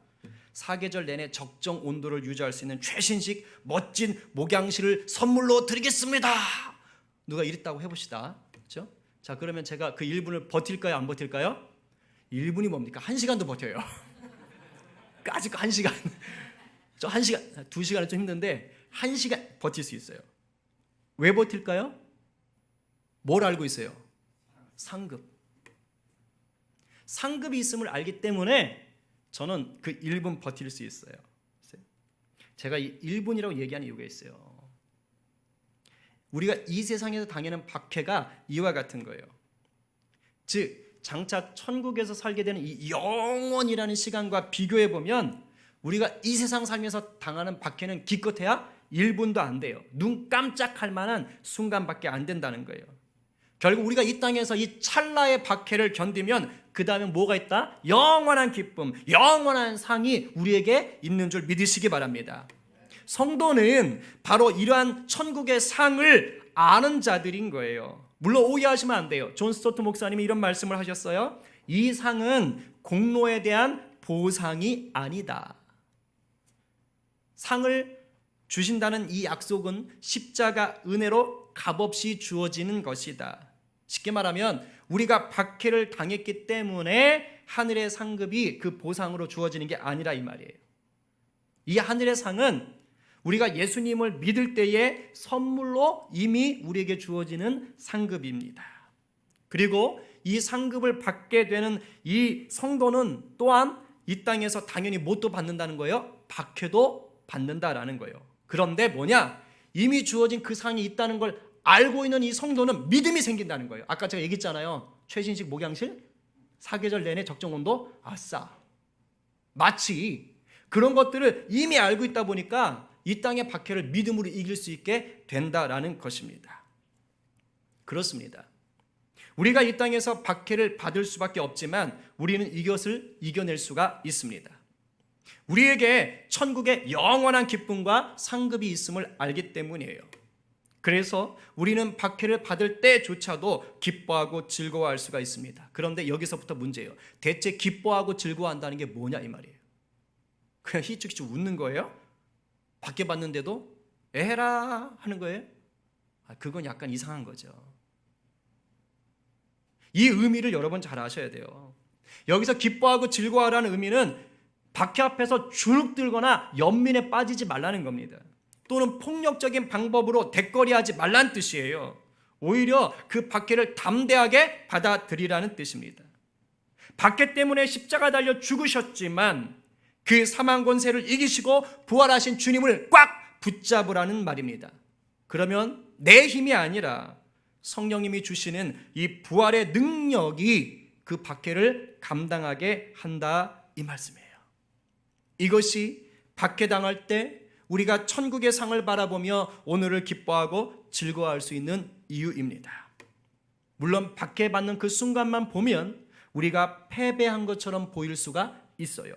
Speaker 1: 사계절 내내 적정 온도를 유지할 수 있는 최신식 멋진 목양실을 선물로 드리겠습니다. 누가 이랬다고 해봅시다. 그렇죠? 자, 그러면 제가 그 1분을 버틸까요? 안 버틸까요? 1분이 뭡니까? 1시간도 버텨요. 아직 1시간. 저 1시간, 2시간은 좀 힘든데 1시간 버틸 수 있어요. 왜 버틸까요? 뭘 알고 있어요? 상급. 상급이 있음을 알기 때문에 저는 그 1분 버틸 수 있어요. 제가 이 1분이라고 얘기하는 이유가 있어요. 우리가 이 세상에서 당하는 박해가 이와 같은 거예요. 즉 장차 천국에서 살게 되는 이 영원이라는 시간과 비교해 보면 우리가 이 세상 살면서 당하는 박해는 기껏해야 1분도 안 돼요. 눈 깜짝할 만한 순간밖에 안 된다는 거예요. 결국 우리가 이 땅에서 이 찰나의 박해를 견디면 그 다음에 뭐가 있다? 영원한 기쁨, 영원한 상이 우리에게 있는 줄 믿으시기 바랍니다. 성도는 바로 이러한 천국의 상을 아는 자들인 거예요. 물론 오해하시면 안 돼요. 존 스토트 목사님이 이런 말씀을 하셨어요. 이 상은 공로에 대한 보상이 아니다. 상을 주신다는 이 약속은 십자가 은혜로 값없이 주어지는 것이다. 쉽게 말하면 우리가 박해를 당했기 때문에 하늘의 상급이 그 보상으로 주어지는 게 아니라 이 말이에요. 이 하늘의 상은 우리가 예수님을 믿을 때에 선물로 이미 우리에게 주어지는 상급입니다. 그리고 이 상급을 받게 되는 이 성도는 또한 이 땅에서 당연히 뭣도 받는다는 거예요? 박해도 받는다라는 거예요. 그런데 뭐냐? 이미 주어진 그 상이 있다는 걸 알고 있는 이 성도는 믿음이 생긴다는 거예요. 아까 제가 얘기했잖아요. 최신식 목양실, 사계절 내내 적정 온도, 아싸. 마치 그런 것들을 이미 알고 있다 보니까 이 땅의 박해를 믿음으로 이길 수 있게 된다라는 것입니다. 그렇습니다. 우리가 이 땅에서 박해를 받을 수밖에 없지만 우리는 이것을 이겨낼 수가 있습니다. 우리에게 천국의 영원한 기쁨과 상급이 있음을 알기 때문이에요. 그래서 우리는 박해를 받을 때조차도 기뻐하고 즐거워할 수가 있습니다. 그런데 여기서부터 문제예요. 대체 기뻐하고 즐거워한다는 게 뭐냐 이 말이에요. 그냥 희죽희죽 웃는 거예요? 박해 받는데도 에헤라 하는 거예요? 그건 약간 이상한 거죠. 이 의미를 여러분 잘 아셔야 돼요. 여기서 기뻐하고 즐거워하라는 의미는 박해 앞에서 주눅 들거나 연민에 빠지지 말라는 겁니다. 또는 폭력적인 방법으로 대거리하지 말라는 뜻이에요. 오히려 그 박해를 담대하게 받아들이라는 뜻입니다. 박해 때문에 십자가 달려 죽으셨지만 그 사망 권세를 이기시고 부활하신 주님을 꽉 붙잡으라는 말입니다. 그러면 내 힘이 아니라 성령님이 주시는 이 부활의 능력이 그 박해를 감당하게 한다, 이 말씀이에요. 이것이 박해당할 때 우리가 천국의 상을 바라보며 오늘을 기뻐하고 즐거워할 수 있는 이유입니다. 물론 박해받는 그 순간만 보면 우리가 패배한 것처럼 보일 수가 있어요.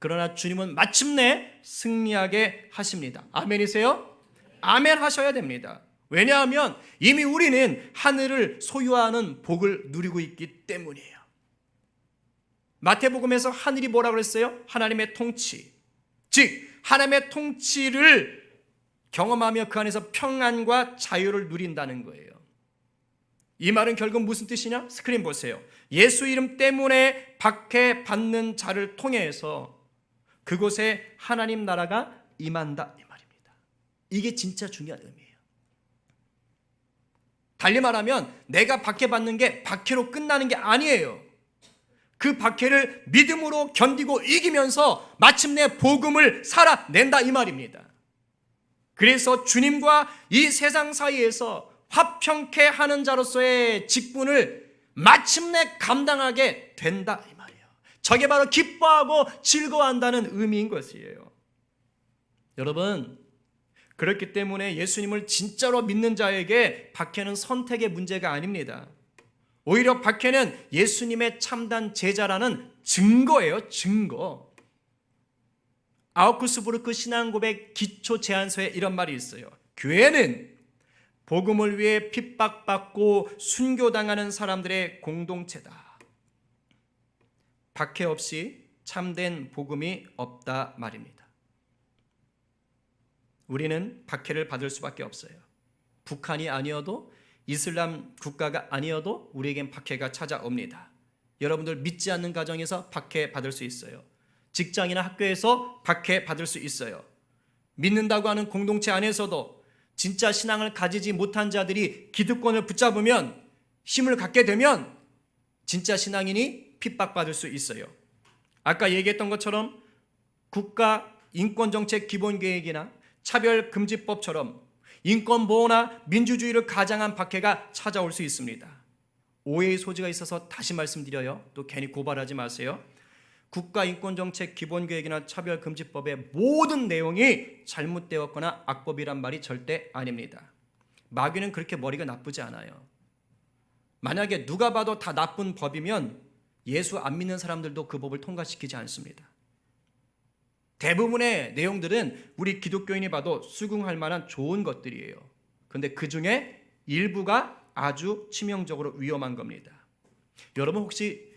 Speaker 1: 그러나 주님은 마침내 승리하게 하십니다. 아멘이세요? 아멘 하셔야 됩니다. 왜냐하면 이미 우리는 하늘을 소유하는 복을 누리고 있기 때문이에요. 마태복음에서 하늘이 뭐라고 그랬어요? 하나님의 통치, 즉 하나님의 통치를 경험하며 그 안에서 평안과 자유를 누린다는 거예요. 이 말은 결국 무슨 뜻이냐? 스크린 보세요. 예수 이름 때문에 박해받는 자를 통해서 그곳에 하나님 나라가 임한다, 이 말입니다. 이게 진짜 중요한 의미예요. 달리 말하면 내가 박해받는 게 박해로 끝나는 게 아니에요. 그 박해를 믿음으로 견디고 이기면서 마침내 복음을 살아낸다, 이 말입니다. 그래서 주님과 이 세상 사이에서 화평케 하는 자로서의 직분을 마침내 감당하게 된다, 이 말이에요. 저게 바로 기뻐하고 즐거워한다는 의미인 것이에요. 여러분, 그렇기 때문에 예수님을 진짜로 믿는 자에게 박해는 선택의 문제가 아닙니다. 오히려 박해는 예수님의 참단 제자라는 증거예요, 증거. 아우크스부르크 신앙고백 기초 제안서에 이런 말이 있어요. 교회는 복음을 위해 핍박받고 순교당하는 사람들의 공동체다. 박해 없이 참된 복음이 없다 말입니다. 우리는 박해를 받을 수밖에 없어요. 북한이 아니어도 이슬람 국가가 아니어도 우리에겐 박해가 찾아옵니다. 여러분들 믿지 않는 가정에서 박해 받을 수 있어요. 직장이나 학교에서 박해 받을 수 있어요. 믿는다고 하는 공동체 안에서도 진짜 신앙을 가지지 못한 자들이 기득권을 붙잡으면, 힘을 갖게 되면 진짜 신앙인이 핍박받을 수 있어요. 아까 얘기했던 것처럼 국가 인권정책 기본계획이나 차별금지법처럼 인권보호나 민주주의를 가장한 박해가 찾아올 수 있습니다. 오해의 소지가 있어서 다시 말씀드려요. 또 괜히 고발하지 마세요. 국가인권정책 기본계획이나 차별금지법의 모든 내용이 잘못되었거나 악법이란 말이 절대 아닙니다. 마귀는 그렇게 머리가 나쁘지 않아요. 만약에 누가 봐도 다 나쁜 법이면 예수 안 믿는 사람들도 그 법을 통과시키지 않습니다. 대부분의 내용들은 우리 기독교인이 봐도 수긍할 만한 좋은 것들이에요. 그런데 그 중에 일부가 아주 치명적으로 위험한 겁니다. 여러분 혹시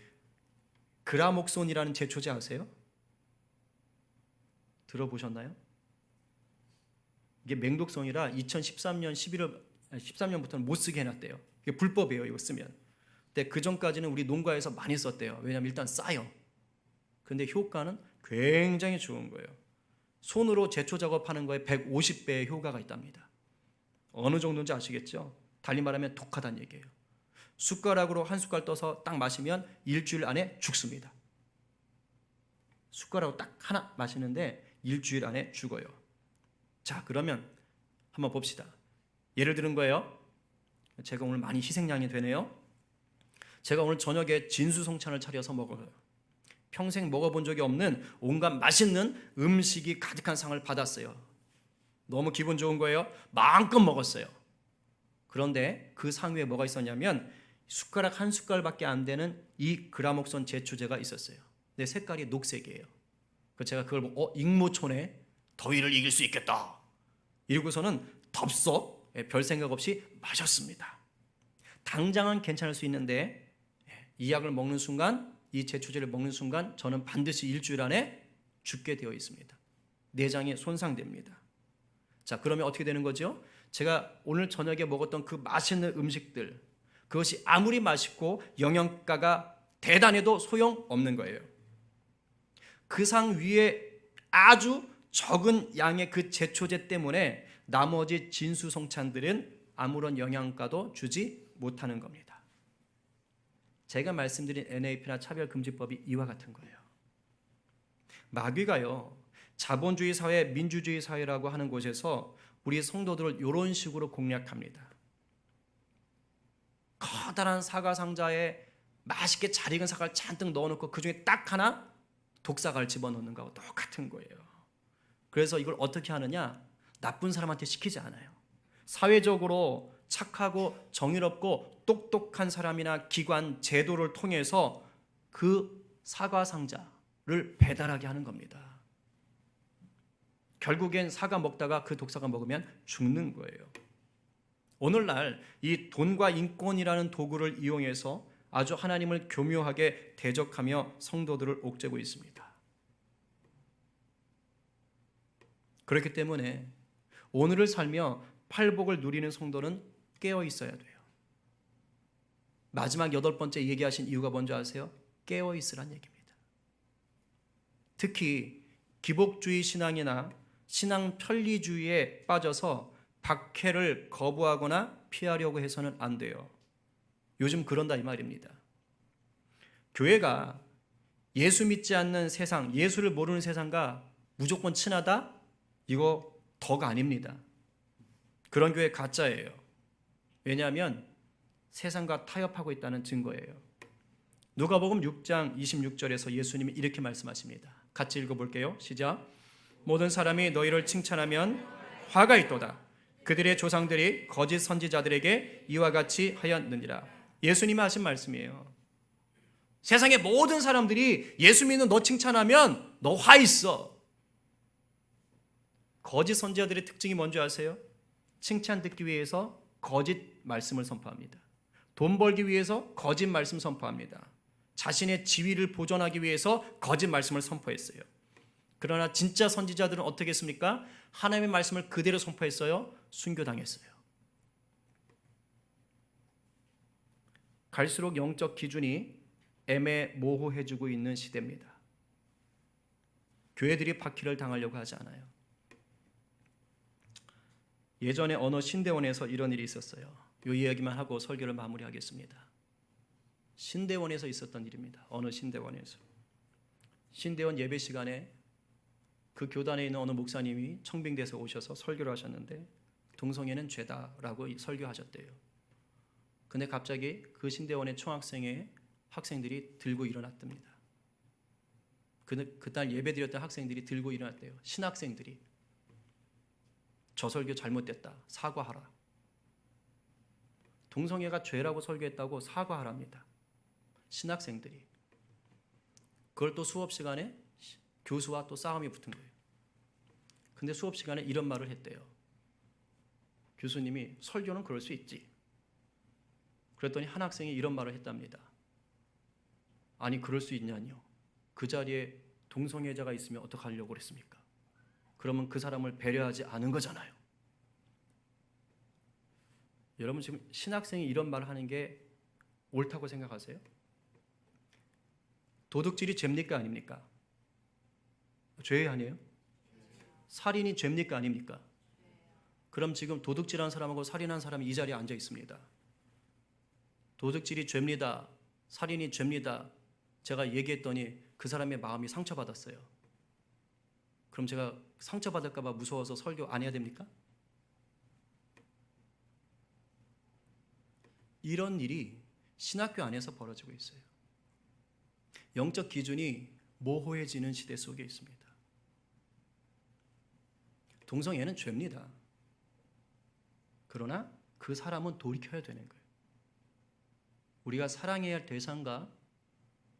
Speaker 1: 그라목손이라는 제초제 아세요? 들어보셨나요? 이게 맹독성이라 2013년 13년부터는 못 쓰게 해놨대요. 이게 불법이에요, 이거 쓰면. 근데 그 전까지는 우리 농가에서 많이 썼대요. 왜냐하면 일단 싸요. 근데 효과는 굉장히 좋은 거예요. 손으로 제초 작업하는 거에 150배의 효과가 있답니다. 어느 정도인지 아시겠죠? 달리 말하면 독하다는 얘기예요. 숟가락으로 한 숟갈 떠서 딱 마시면 일주일 안에 죽습니다. 숟가락으로 딱 하나 마시는데 일주일 안에 죽어요. 자, 그러면 한번 봅시다. 예를 들은 거예요. 제가 오늘 많이 희생양이 되네요. 제가 오늘 저녁에 진수성찬을 차려서 먹어요. 평생 먹어본 적이 없는 온갖 맛있는 음식이 가득한 상을 받았어요. 너무 기분 좋은 거예요. 마음껏 먹었어요. 그런데 그 상 위에 뭐가 있었냐면 숟가락 한 숟갈밖에 안 되는 이 그라목손 제초제가 있었어요. 근데 색깔이 녹색이에요. 그래서 제가 그걸 보고 익모초네, 더위를 이길 수 있겠다 이러고서는 덥석 별 생각 없이 마셨습니다. 당장은 괜찮을 수 있는데 이 약을 먹는 순간, 이 제초제를 먹는 순간 저는 반드시 일주일 안에 죽게 되어 있습니다. 내장이 손상됩니다. 자, 그러면 어떻게 되는 거죠? 제가 오늘 저녁에 먹었던 그 맛있는 음식들, 그것이 아무리 맛있고 영양가가 대단해도 소용없는 거예요. 그 상 위에 아주 적은 양의 그 제초제 때문에 나머지 진수성찬들은 아무런 영향가도 주지 못하는 겁니다. 제가 말씀드린 NAP나 차별금지법이 이와 같은 거예요. 마귀가요, 자본주의 사회, 민주주의 사회라고 하는 곳에서 우리 성도들을 이런 식으로 공략합니다. 커다란 사과 상자에 맛있게 잘 익은 사과를 잔뜩 넣어놓고 그 중에 딱 하나 독사과를 집어넣는 거하고 똑같은 거예요. 그래서 이걸 어떻게 하느냐? 나쁜 사람한테 시키지 않아요. 사회적으로 착하고 정의롭고 똑똑한 사람이나 기관, 제도를 통해서 그 사과 상자를 배달하게 하는 겁니다. 결국엔 사과 먹다가 그 독사가 먹으면 죽는 거예요. 오늘날 이 돈과 인권이라는 도구를 이용해서 아주 하나님을 교묘하게 대적하며 성도들을 옥죄고 있습니다. 그렇기 때문에 오늘을 살며 팔복을 누리는 성도는 깨어 있어야 돼요. 마지막 8번째 얘기하신 이유가 뭔지 아세요? 깨어 있으란 얘기입니다. 특히 기복주의 신앙이나 신앙 편리주의에 빠져서 박해를 거부하거나 피하려고 해서는 안 돼요. 요즘 그런다 이 말입니다. 교회가 예수 믿지 않는 세상, 예수를 모르는 세상과 무조건 친하다? 이거 덕 아닙니다. 그런 교회 가짜예요. 왜냐하면 세상과 타협하고 있다는 증거예요. 누가복음 6장 26절에서 예수님이 이렇게 말씀하십니다. 같이 읽어볼게요. 시작. 모든 사람이 너희를 칭찬하면 화가 있도다. 그들의 조상들이 거짓 선지자들에게 이와 같이 하였느니라. 예수님이 하신 말씀이에요. 세상의 모든 사람들이 예수 믿는 너 칭찬하면 너 화 있어. 거짓 선지자들의 특징이 뭔지 아세요? 칭찬 듣기 위해서 거짓 말씀을 선포합니다. 돈 벌기 위해서 거짓 말씀 선포합니다. 자신의 지위를 보존하기 위해서 거짓 말씀을 선포했어요. 그러나 진짜 선지자들은 어떻게 했습니까? 하나님의 말씀을 그대로 선포했어요. 순교당했어요. 갈수록 영적 기준이 애매모호해지고 있는 시대입니다. 교회들이 박해를 당하려고 하지 않아요. 예전에 어느 신대원에서 이런 일이 있었어요. 이 이야기만 하고 설교를 마무리하겠습니다. 신대원에서 있었던 일입니다. 어느 신대원에서. 신대원 예배 시간에 그 교단에 있는 어느 목사님이 청빙대에서 오셔서 설교를 하셨는데 동성애는 죄다라고 설교하셨대요. 근데 갑자기 그 신대원의 총학생회 학생들이 들고 일어났답니다. 그날 예배드렸던 학생들이 들고 일어났대요. 신학생들이. 저 설교 잘못됐다. 사과하라. 동성애가 죄라고 설교했다고 사과하랍니다. 신학생들이. 그걸 또 수업 시간에 교수와 또 싸움이 붙은 거예요. 근데 수업 시간에 이런 말을 했대요. 교수님이 설교는 그럴 수 있지. 그랬더니 한 학생이 이런 말을 했답니다. 아니 그럴 수 있냐뇨. 그 자리에 동성애자가 있으면 어떡하려고 그랬습니까? 그러면 그 사람을 배려하지 않은 거잖아요. 여러분 지금 신학생이 이런 말을 하는 게 옳다고 생각하세요? 도둑질이 죄입니까 아닙니까? 죄 아니에요? 살인이 죄입니까 아닙니까? 그럼 지금 도둑질한 사람하고 살인한 사람이 이 자리에 앉아 있습니다. 도둑질이 죄입니다. 살인이 죄입니다. 제가 얘기했더니 그 사람의 마음이 상처받았어요. 그럼 제가 상처받을까 봐 무서워서 설교 안 해야 됩니까? 이런 일이 신학교 안에서 벌어지고 있어요. 영적 기준이 모호해지는 시대 속에 있습니다. 동성애는 죄입니다. 그러나 그 사람은 돌이켜야 되는 거예요. 우리가 사랑해야 할 대상과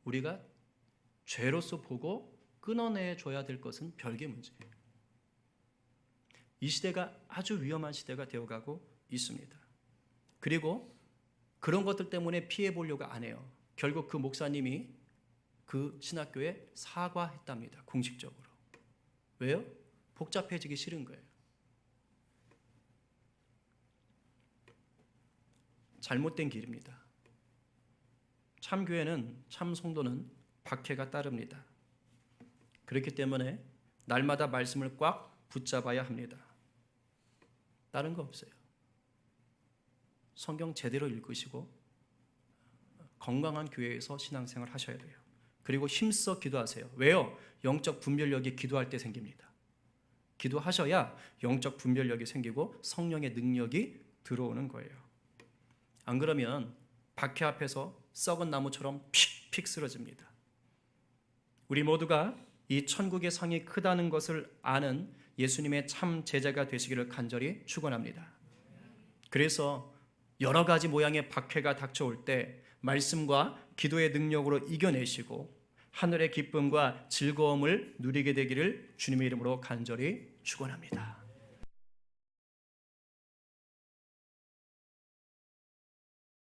Speaker 1: 우리가 죄로서 보고 끊어내줘야 될 것은 별개 문제예요. 이 시대가 아주 위험한 시대가 되어가고 있습니다. 그리고 그런 것들 때문에 피해 보려고 안 해요. 결국 그 목사님이 그 신학교에 사과했답니다. 공식적으로. 왜요? 복잡해지기 싫은 거예요. 잘못된 길입니다. 참교회는 참 성도는 박해가 따릅니다. 그렇기 때문에 날마다 말씀을 꽉 붙잡아야 합니다. 다른 거 없어요. 성경 제대로 읽으시고 건강한 교회에서 신앙생활 하셔야 돼요. 그리고 힘써 기도하세요. 왜요? 영적 분별력이 기도할 때 생깁니다. 기도하셔야 영적 분별력이 생기고 성령의 능력이 들어오는 거예요. 안 그러면 박해 앞에서 썩은 나무처럼 픽픽 쓰러집니다. 우리 모두가 이 천국의 상이 크다는 것을 아는 예수님의 참 제자가 되시기를 간절히 축원합니다. 그래서 여러 가지 모양의 박해가 닥쳐올 때 말씀과 기도의 능력으로 이겨내시고 하늘의 기쁨과 즐거움을 누리게 되기를 주님의 이름으로 간절히 축원합니다.